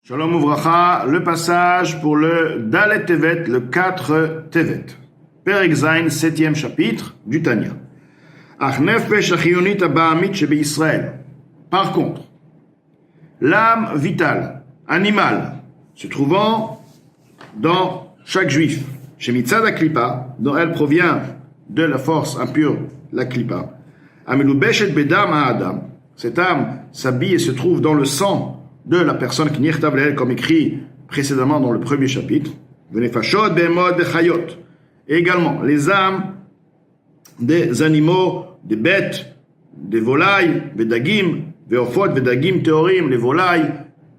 Shalom Uvracha, le passage pour le Dalet Tevet, le 4 Tevet. Perek Zayin, 7e chapitre du Tanya. Ach nefesh achiyonit ha'ba'amit shebe Israël. Par contre, l'âme vitale, animale, se trouvant dans chaque juif, chez Mitzad HaKlipa, dont elle provient de la force impure, la Klipa, Amelubeshet bedam ha'adam, cette âme s'habille et se trouve dans le sang de la personne qui nirtav lehel, comme écrit précédemment dans le premier chapitre, venefashot behemot bechayot, et également les âmes des animaux, des bêtes, des volailles, vedagim, veofot, vedagim teorim, les volailles,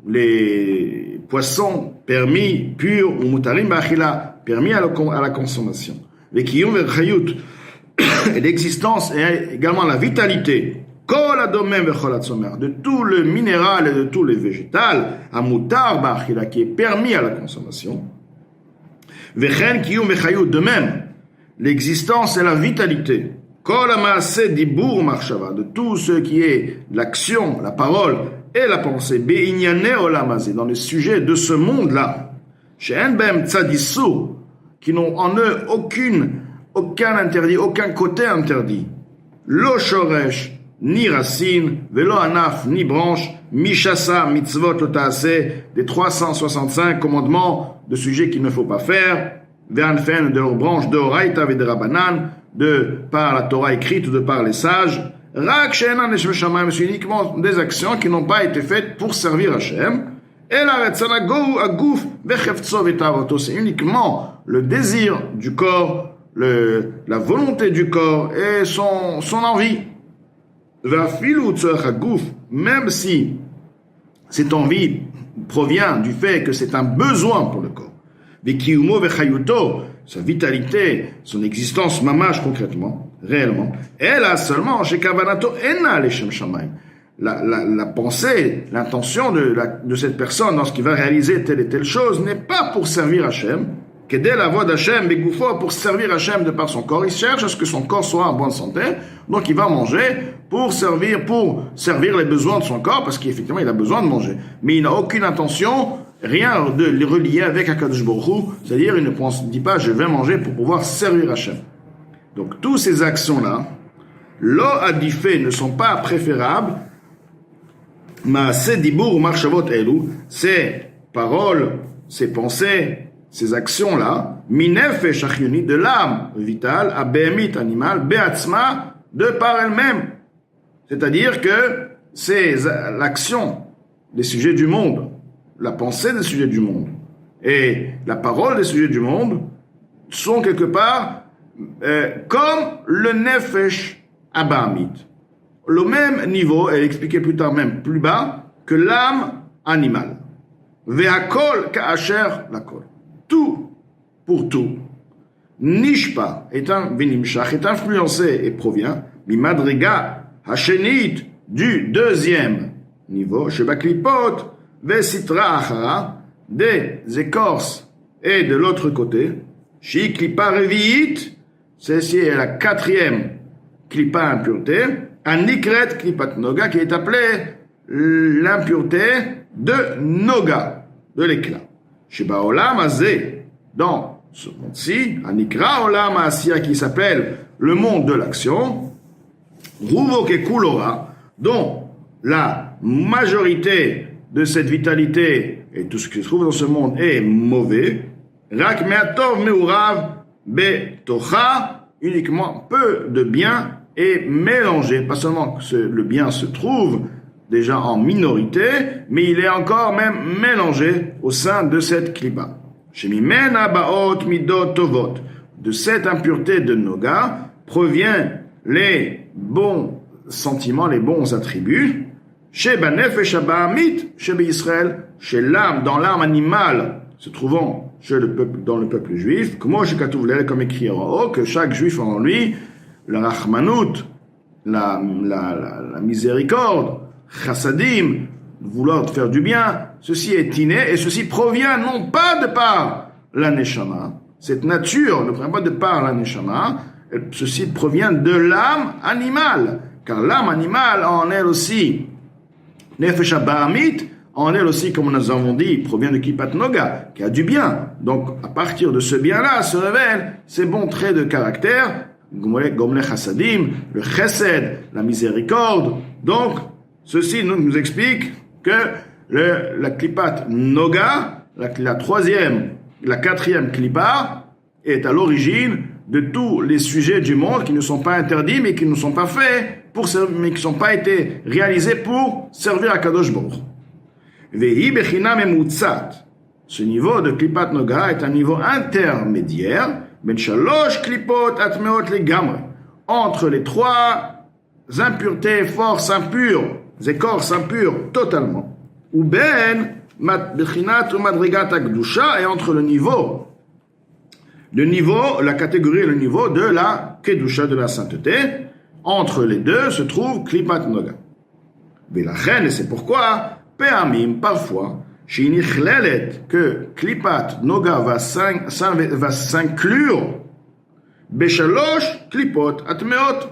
les poissons permis, purs, ou mutarim ba'achila, permis à la consommation. Les kiyum vechayut, et l'existence et également la vitalité, de tout le minéral et de tout le végétal, amutar ba'achila, qui est permis à la consommation. Vechen kiyum vechayut, de même, l'existence et la vitalité, kol ha'maaseh dibur marshava, de tout ce qui est l'action, la parole et la pensée, be'inyane olam hazeh, dans les sujets de ce monde-là, she'en behem tzad issur, qui n'ont en eux aucun interdit, aucun côté interdit, lo shoresh, ni racine, velo anaf, ni branche, mishasa, mitzvot, lo ta'aseh, des 365 commandements de sujets qu'il ne faut pas faire, ve'anfen, de leurs branches, de oraita, ve de rabanan, de par la Torah écrite ou de par les sages, rak she'enan leshem shamayim, c'est uniquement des actions qui n'ont pas été faites pour servir Hashem, et la retzana gou agouf, vecheftzov et tavoto, c'est uniquement le désir du corps, la volonté du corps et son envie. Même si cette envie provient du fait que c'est un besoin pour le corps, sa vitalité, son existence mamash concrètement, réellement, elle a seulement la pensée, l'intention de cette personne lorsqu'il va réaliser telle et telle chose n'est pas pour servir Hachem, qu'aider la voix d'Hachem, pour servir Hachem de par son corps. Il cherche à ce que son corps soit en bonne santé, donc il va manger pour servir les besoins de son corps, parce qu'effectivement il a besoin de manger. Mais il n'a aucune intention, rien de les relier avec HaKadosh Baruch Hu, c'est-à-dire il ne dit pas je vais manger pour pouvoir servir Hachem. Donc toutes ces actions-là, lo adifé, ne sont pas préférables, Maaseh dibur ou marchavot elu, ces paroles, ces pensées, ces actions-là, minefesh achiyoni, de l'âme vitale, à behemit animal, beatzma, de par elle-même. C'est-à-dire que c'est l'action des sujets du monde, la pensée des sujets du monde, et la parole des sujets du monde sont quelque part comme le nefesh abahamit. Le même niveau, elle expliquait plus tard même plus bas, que l'âme animale. Ve'akol ka'asher lakol. Tout pour tout. Nishpa est influencé et provient mimadriga hashenit, du deuxième niveau, shebaklipot ve'sitra achara, des écorces, et de l'autre côté, shi klipa reviit, ceci est la quatrième klipa impureté, anikret klipat noga, qui est appelée l'impureté de noga, de l'éclat. Sheba olam hazeh, dans ce monde-ci, anikra olam ha'asiya, qui s'appelle le monde de l'action, ruvo kekulora, dont la majorité de cette vitalité et tout ce qui se trouve dans ce monde est mauvais, rak me'atov me'urav betocha, uniquement peu de bien est mélangé, pas seulement que le bien se trouve déjà en minorité, mais il est encore même mélangé au sein de cette klipa. Shemimena ba'ot midot tovot, de cette impureté de noga provient les bons sentiments, les bons attributs. Sheba nefesh habahamit shebe Israël, chez l'âme, dans l'âme animale se trouvant dans le peuple juif, comme écrit en haut, que chaque juif en lui, la rachmanout, la miséricorde, chassadim, vouloir faire du bien, ceci est inné, et ceci provient non pas de par la neshama, cette nature ne provient pas de par la neshama, ceci provient de l'âme animale, car l'âme animale en elle aussi, nefesh habahamit, en elle aussi, comme nous avons dit, provient de Klipat Noga, qui a du bien. Donc, à partir de ce bien-là, se révèlent ces bons traits de caractère, Gomle Chassadim, le Chesed, la miséricorde. Donc, ceci nous explique que la Klipat Noga, la quatrième Klipa, est à l'origine de tous les sujets du monde qui ne sont pas interdits, mais qui ne sont pas faits mais qui ne sont pas été réalisés pour servir à Kadosh Baruch. Vehi bechina memutzat. Ce niveau de Klipat Noga est un niveau intermédiaire, ben shalosh klipot atmeot legamre, entre les trois impuretés, forces impures, écorces impures totalement, ou ben bechinat ou madrigat akdusha, et entre le niveau, la catégorie et le niveau de la kedusha, de la sainteté. Entre les deux se trouve Klipat Noga. Velachen, et c'est pourquoi Pe'amim, parfois, que Klipat Noga va s'inclure Beshalosh Klipot Atmeot,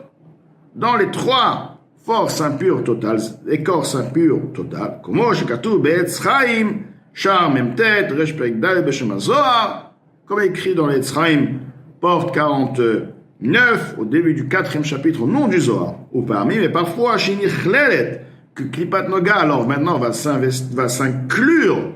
dans les trois forces impures totales, écorces impures totales, comme Shekatu Be'etz Chaim, Shar Memtet, Resh Perek Dal Beshem HaZohar, comme écrit dans les Tzraim, porte 49, au début du 4e chapitre, au nom du Zohar, ou parmi, mais parfois, Shinichlelet, que Klipat Noga, alors maintenant, va s'inclure,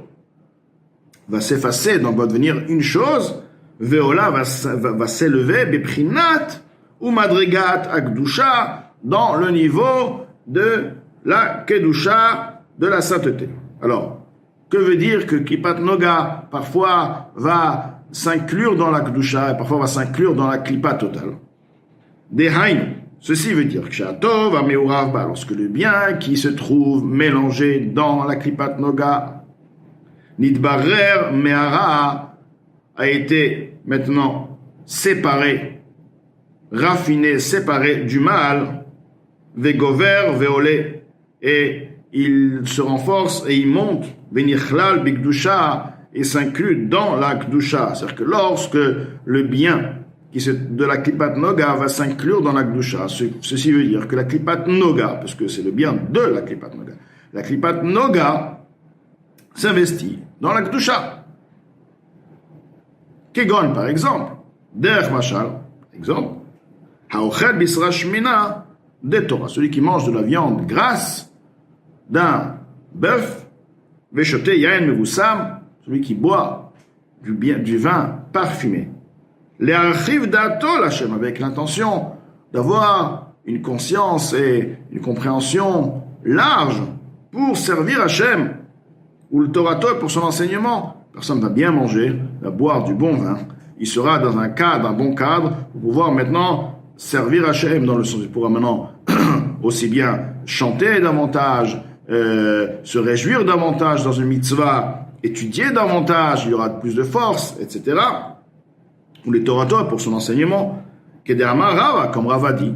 va s'effacer, donc va devenir une chose, Veola va s'élever, Beprinat, ou Madrigat Akdusha, dans le niveau de la Kedusha, de la sainteté. Alors, que veut dire que Klipat Noga, parfois, va s'inclure dans la Kedusha, et parfois va s'inclure dans la Klipa totale. Dehainu. Ceci veut dire que Shatov Ameurav, lorsque le bien qui se trouve mélangé dans la Klipat Noga, Nidbarer Me'ara, a été maintenant séparé, raffiné, séparé du mal, Vegover Veolé, et il se renforce et il monte, Venichlal Bigdusha, et s'inclut dans la Kdusha. C'est-à-dire que lorsque le bien de la Klipat Noga va s'inclure dans la Kdusha, ceci veut dire que la Klipat Noga, parce que c'est le bien de la Klipat Noga, la Klipat Noga s'investit dans la Kdusha. Kegon, par exemple, Derech Mashal, exemple, Haochel Bisra Shmina de Torah, celui qui mange de la viande grasse d'un bœuf, Veshote Yain Mevusam, celui qui boit du vin parfumé. Les archives d'Atol Hashem, avec l'intention d'avoir une conscience et une compréhension large pour servir Hashem, ou le Torah pour son enseignement. Personne va bien manger, va boire du bon vin. Il sera dans un bon cadre, pour pouvoir maintenant servir Hashem, dans le sens, il pourra maintenant aussi bien chanter davantage, se réjouir davantage dans une mitzvah, étudier davantage, il y aura plus de force, etc. Ou les Torah pour son enseignement, comme Rava dit,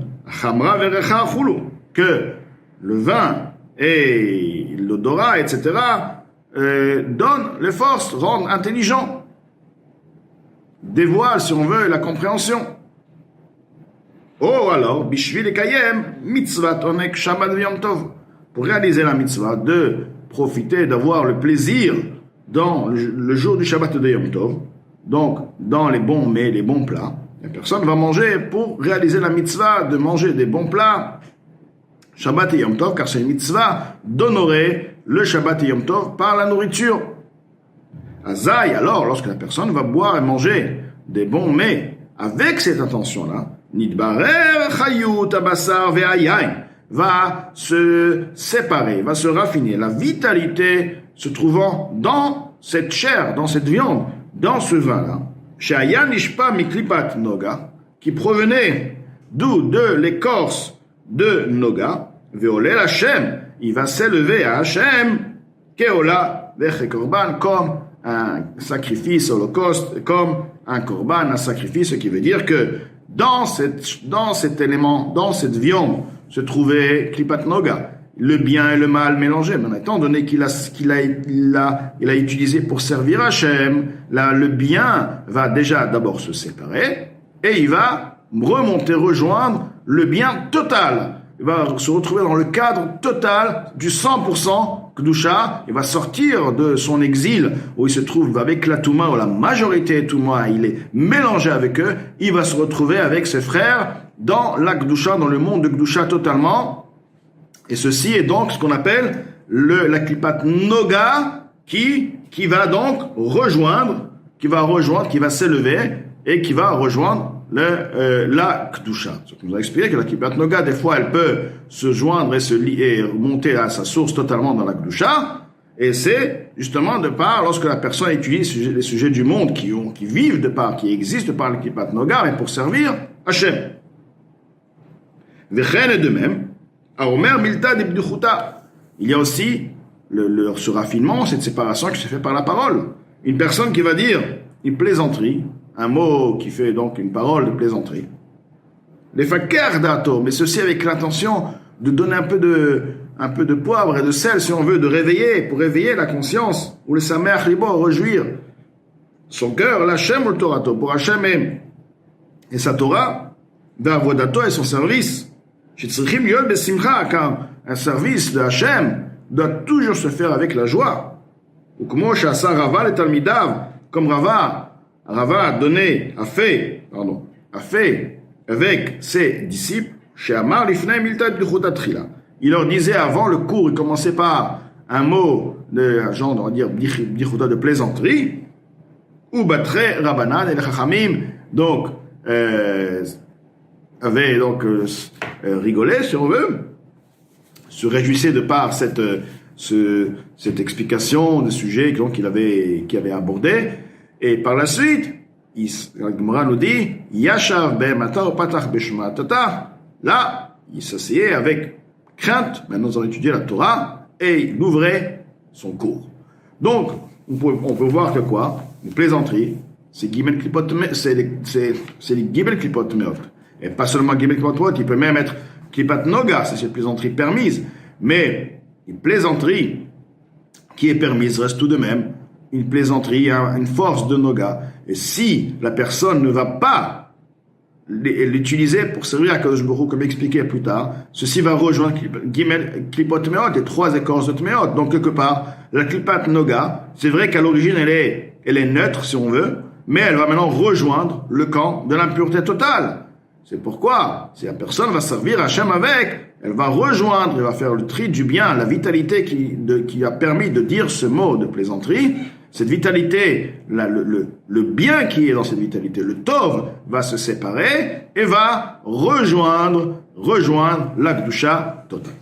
que le vin et l'odorat, etc., donnent les forces, rendent intelligent, dévoilent, si on veut, la compréhension. Oh alors, bishvil ekayem mitzvah onek shabbat v'yom tov, pour réaliser la mitzvah, de profiter, d'avoir le plaisir dans le jour du Shabbat de Yom Tov, donc dans les bons mets, les bons plats. La personne va manger pour réaliser la mitzvah de manger des bons plats Shabbat et Yom Tov, car c'est une mitzvah d'honorer le Shabbat et Yom Tov par la nourriture. Azaï, alors, lorsque la personne va boire et manger des bons mets avec cette intention-là, Nidbarer Chayut Abassar Ve'ayain, va se séparer, va se raffiner, la vitalité se trouvant dans cette chair, dans cette viande, dans ce vin-là, She'aya Nishpa Miklipat Noga, qui provenait d'où de l'écorce de Noga, Ve'olel Hashem, il va s'élever à Hashem, Keola Vechekorban, comme un sacrifice holocauste, comme un korban, un sacrifice, ce qui veut dire que dans cet élément, dans cette viande, se trouvait Klipat Noga, le bien et le mal mélangés. Mais étant donné qu'il a utilisé pour servir Hachem, là, le bien va déjà d'abord se séparer et il va rejoindre le bien total. Il va se retrouver dans le cadre total du 100% Kedusha, il va sortir de son exil où il se trouve avec la Touma, ou la majorité Touma, il est mélangé avec eux, il va se retrouver avec ses frères dans la Kedusha, dans le monde de Kedusha totalement. Et ceci est donc ce qu'on appelle la Klipat Noga qui va donc rejoindre, qui va s'élever et qui va rejoindre la Kedusha. On nous a expliqué que la Klipat Noga, des fois, elle peut se joindre et se lier, et remonter à sa source totalement dans la Kedusha. Et c'est justement de part, lorsque la personne étudie les sujets du monde qui vivent de part, qui existent de par la Klipat Noga, mais pour servir Hachem. Vechen de même, à Omer Milta de Bduchuta. Il y a aussi ce raffinement, cette séparation qui se fait par la parole. Une personne qui va dire une plaisanterie, un mot qui fait donc une parole de plaisanterie. Les fakir d'ato, mais ceci avec l'intention de donner un peu de poivre et de sel, si on veut, pour réveiller la conscience, ou le samer libo, réjouir son cœur, l'Hachem ou le Torato, pour Hachem et sa Torah, d'avodato et son service. Car un service de Hachem doit toujours se faire avec la joie. Ou comme Rava le Talmidav, comme Rava a fait avec ses disciples, chez Amar Lifnei Milta B'Duchut Atrila. Il leur disait avant le cours, il commençait par un mot de genre, on va dire, B'Duchuta de plaisanterie, ou Batre Rabbanan et les Chachamim, donc, avait donc rigolé, si on veut, se réjouissait de par cette explication de sujet qu'il avait abordé, et par la suite, la Gemara nous dit, Yashav be'emata opatach b'shema tata. Là, il s'asseyait avec crainte, maintenant nous allons étudier la Torah, et il ouvrait son cours. Donc, on peut voir que quoi? Une plaisanterie, c'est les Gimel Klipot Meot. Et pas seulement Gimel Klipot Meot, il peut même être Klipat Noga, c'est cette plaisanterie permise. Mais une plaisanterie qui est permise reste tout de même une plaisanterie, une force de Noga. Et si la personne ne va pas l'utiliser pour servir à Kadosh Baruch Hu, comme expliqué plus tard, ceci va rejoindre Gimel Klipot Meot, les 3 écorces de Tmeot. Donc quelque part, la Klipat Noga, c'est vrai qu'à l'origine elle est neutre si on veut, mais elle va maintenant rejoindre le camp de l'impureté totale. C'est pourquoi, si la personne va servir Hachem avec, elle va rejoindre, elle va faire le tri du bien, la vitalité qui a permis de dire ce mot de plaisanterie. Cette vitalité, le bien qui est dans cette vitalité, le tov, va se séparer et va rejoindre la Kedusha totale.